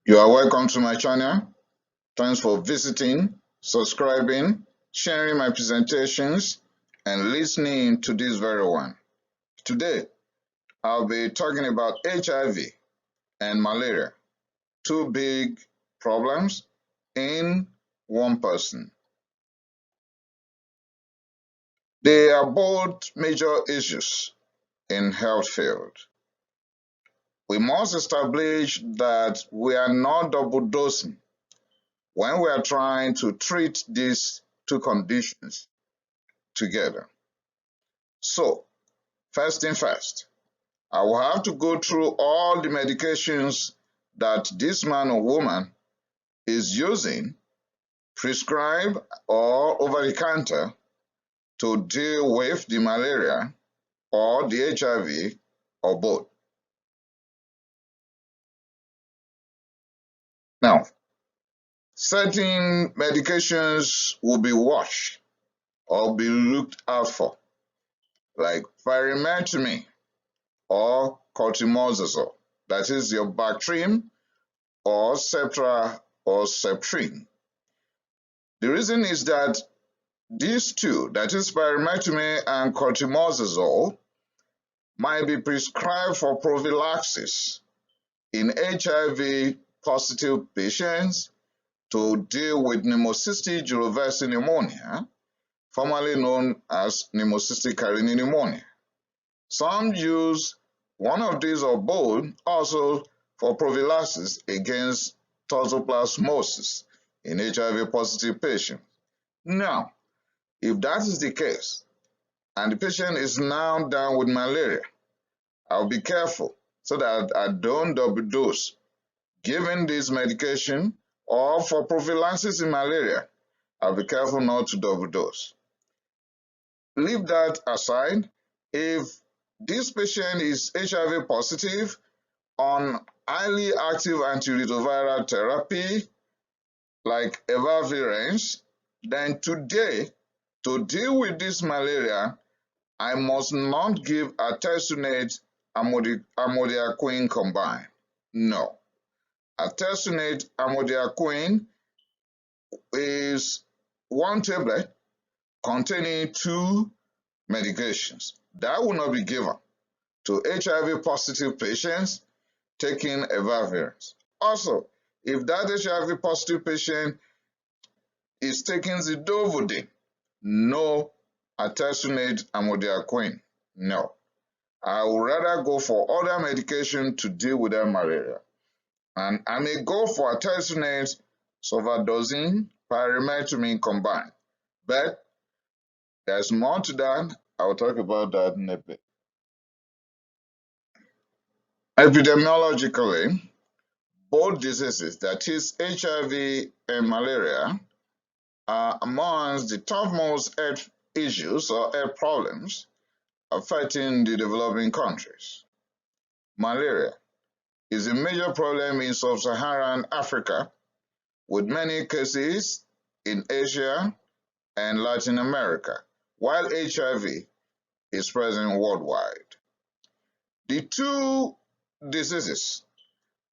You are welcome to my channel. Thanks for visiting, subscribing, sharing my presentations, and listening to this very one. Today, I'll be talking about HIV and malaria, two big problems in one person. They are both major issues in health field. We must establish that we are not double dosing when we are trying to treat these two conditions together. So, first thing first, I will have to go through all the medications that this man or woman is using, prescribed or over the counter, to deal with the malaria or the HIV or both. Now, certain medications will be watched or be looked out for, like pyrimethamine or cotrimoxazole, that is your Bactrim or Septra or Septrin. The reason is that these two, that is pyrimethamine and cotrimoxazole, might be prescribed for prophylaxis in HIV positive patients to deal with pneumocystic jirovecii pneumonia, formerly known as pneumocystic carinii pneumonia. Some use one of these or both also for prophylaxis against toxoplasmosis in HIV positive patients. Now, if that is the case, and the patient is now down with malaria, I'll be careful so that I don't double dose giving this medication, or for prophylaxis in malaria, I'll be careful not to double dose. Leave that aside. If this patient is HIV positive on highly active antiretroviral therapy like efavirenz, then today, to deal with this malaria, I must not give artesunate amodiaquine combined. No. Artesunate amodiaquine is one tablet containing two medications. That will not be given to HIV positive patients taking efavirenz. Also, if that HIV positive patient is taking zidovudine, no artesunate amodiaquine. No. I would rather go for other medication to deal with that malaria. And I may go for artesunate, sulfadoxine, pyrimethamine combined. But there's more to that. I'll talk about that in a bit. Epidemiologically, both diseases, that is HIV and malaria, are amongst the topmost health issues or health problems affecting the developing countries. Malaria is a major problem in sub-Saharan Africa, with many cases in Asia and Latin America, while HIV is present worldwide. The two diseases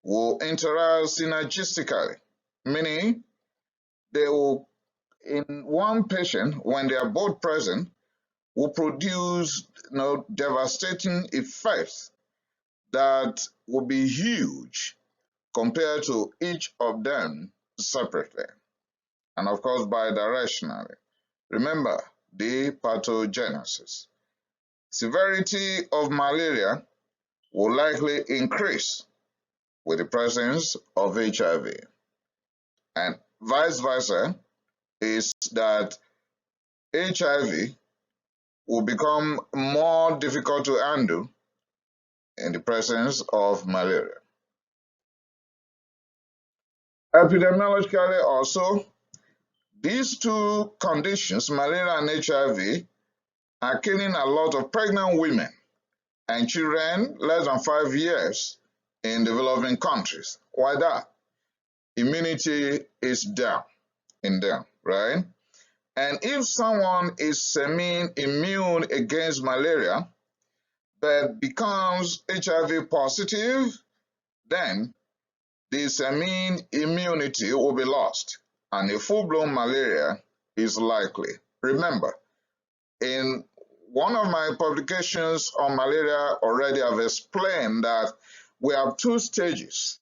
will interact synergistically, meaning they will, in one patient, when they are both present, will produce devastating effects that will be huge compared to each of them separately, and of course bidirectionally. Remember the pathogenesis. Severity of malaria will likely increase with the presence of HIV, and vice versa is that HIV will become more difficult to handle in the presence of malaria. Epidemiologically also, these two conditions, malaria and HIV, are killing a lot of pregnant women and children less than 5 years in developing countries. Why that? Immunity is down in them, right? And if someone is semi-immune against malaria but becomes HIV positive, then the semi immunity will be lost and a full-blown malaria is likely. Remember, in one of my publications on malaria already I've explained that we have two stages,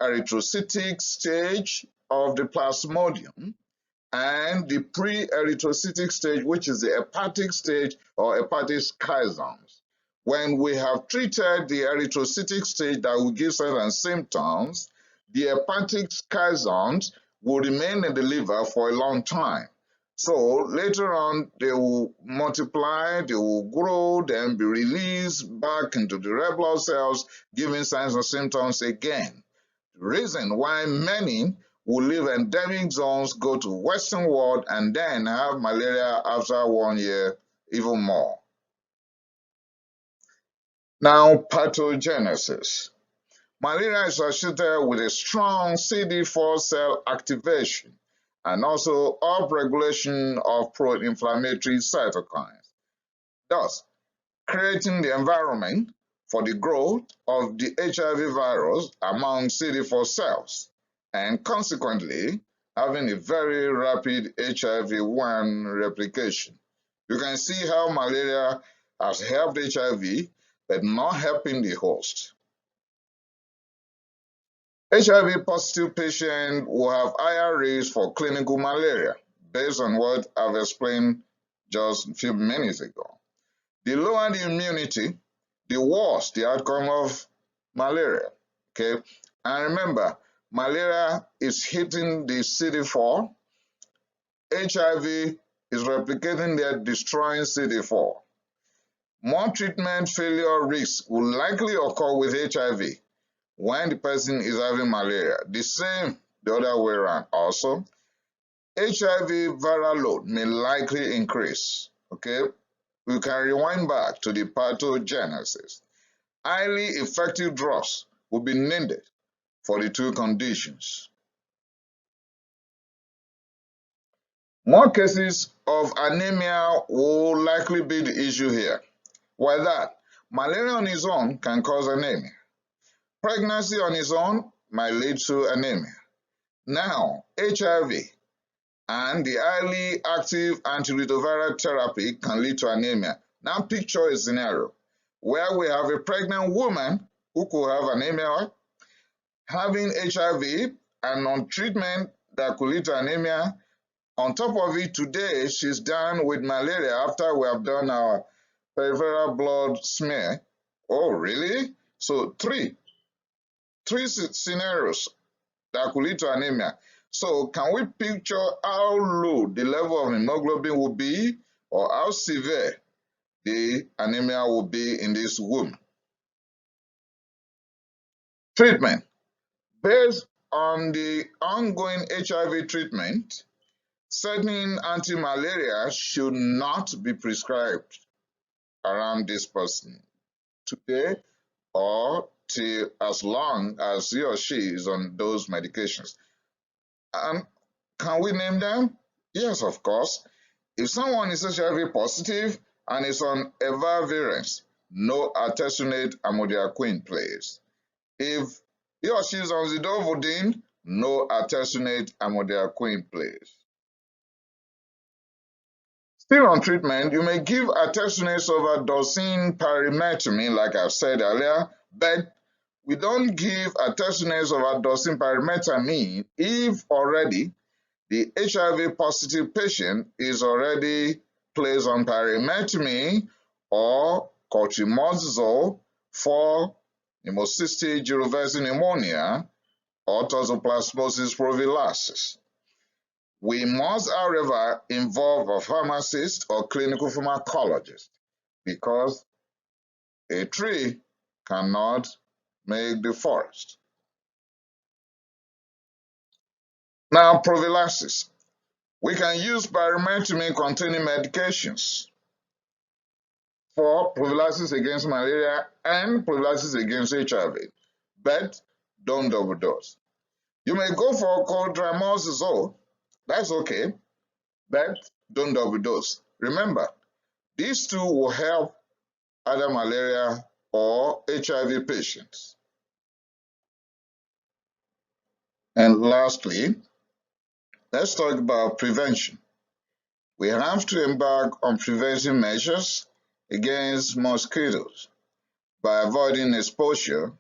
erythrocytic stage of the plasmodium and the pre-erythrocytic stage, which is the hepatic stage or hepatic schizomes. When we have treated the erythrocytic stage that will give signs and symptoms, the hepatic schizomes will remain in the liver for a long time. So later on, they will multiply, they will grow, then be released back into the red blood cells, giving signs and symptoms again. The reason why many who live in endemic zones go to Western world and then have malaria after 1 year, even more. Now, pathogenesis. Malaria is associated with a strong CD4 cell activation and also upregulation of pro-inflammatory cytokines, thus creating the environment for the growth of the HIV virus among CD4 cells and consequently having a very rapid HIV-1 replication. You can see how malaria has helped HIV but not helping the host. HIV positive patients will have higher rates for clinical malaria based on what I've explained just a few minutes ago. The lower the immunity, the worse the outcome of malaria. Okay, and remember, malaria is hitting the CD4, HIV is replicating there, destroying CD4. More treatment failure risks will likely occur with HIV when the person is having malaria. The same the other way around. Also, HIV viral load may likely increase. Okay, we can rewind back to the pathogenesis. Highly effective drugs will be needed for the two conditions. More cases of anemia will likely be the issue here. While that, malaria on its own can cause anemia. Pregnancy on its own might lead to anemia. Now, HIV and the highly active antiretroviral therapy can lead to anemia. Now picture a scenario where we have a pregnant woman who could have anemia, having HIV and on treatment that could lead to anemia. On top of it, today she's down with malaria after we have done our peripheral blood smear. Oh, really? So three scenarios that could lead to anemia. So can we picture how low the level of hemoglobin will be or how severe the anemia will be in this woman? Treatment. Based on the ongoing HIV treatment, certain anti-malaria should not be prescribed around this person today or till as long as he or she is on those medications. And can we name them? Yes, of course. If someone is HIV positive and is on evavirenz, no artesunate amodiaquine, please. If he or she is on zidovudine, no artesunate amodiaquine, please. Still on treatment, you may give artesunates over dosing pyrimethamine, like I've said earlier, but we don't give artesunates over dosing pyrimethamine if already the HIV positive patient is already placed on pyrimethamine or cotrimazole for pneumocystis jirovecii pneumonia or toxoplasmosis prophylaxis. We must, however, involve a pharmacist or clinical pharmacologist because a tree cannot make the forest. Now, prophylaxis. We can use pyrimethamine containing medications for prophylaxis against malaria and prophylaxis against HIV, but don't overdose. You may go for cotrimazole, that's okay, but don't overdose. Remember, these two will help either malaria or HIV patients. And lastly, let's talk about prevention. We have to embark on preventive measures against mosquitoes by avoiding exposure,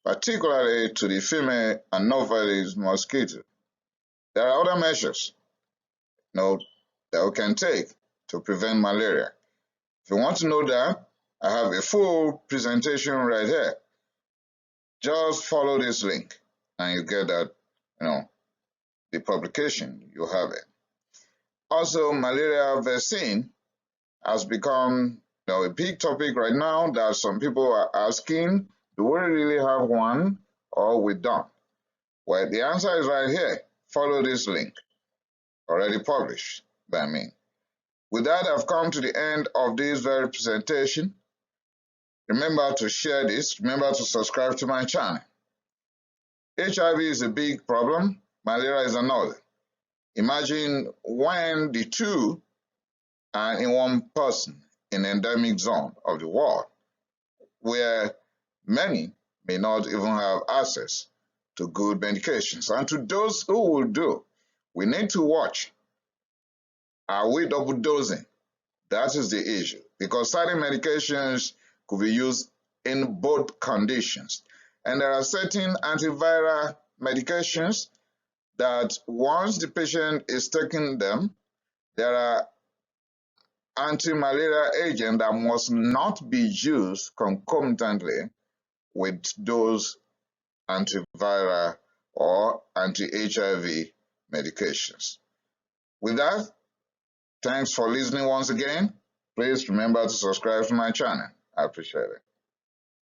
particularly to the female Anopheles mosquito. There are other measures that we can take to prevent malaria. If you want to know that, I have a full presentation right here. Just follow this link and you get that, the publication, you have it. Also, malaria vaccine has become a big topic right now that some people are asking, do we really have one or we don't? Well, the answer is right here. Follow this link, already published by me. With that, I've come to the end of this very presentation. Remember to share this. Remember to subscribe to my channel. HIV is a big problem. Malaria is another. Imagine when the two are in one person in an endemic zone of the world, where many may not even have access to good medications. And to those who will do, we need to watch. Are we double dosing? That is the issue, because certain medications could be used in both conditions. And there are certain antiviral medications that once the patient is taking them, there are anti-malaria agents that must not be used concomitantly with those antiviral or anti-HIV medications. With that, thanks for listening once again. Please remember to subscribe to my channel. I appreciate it.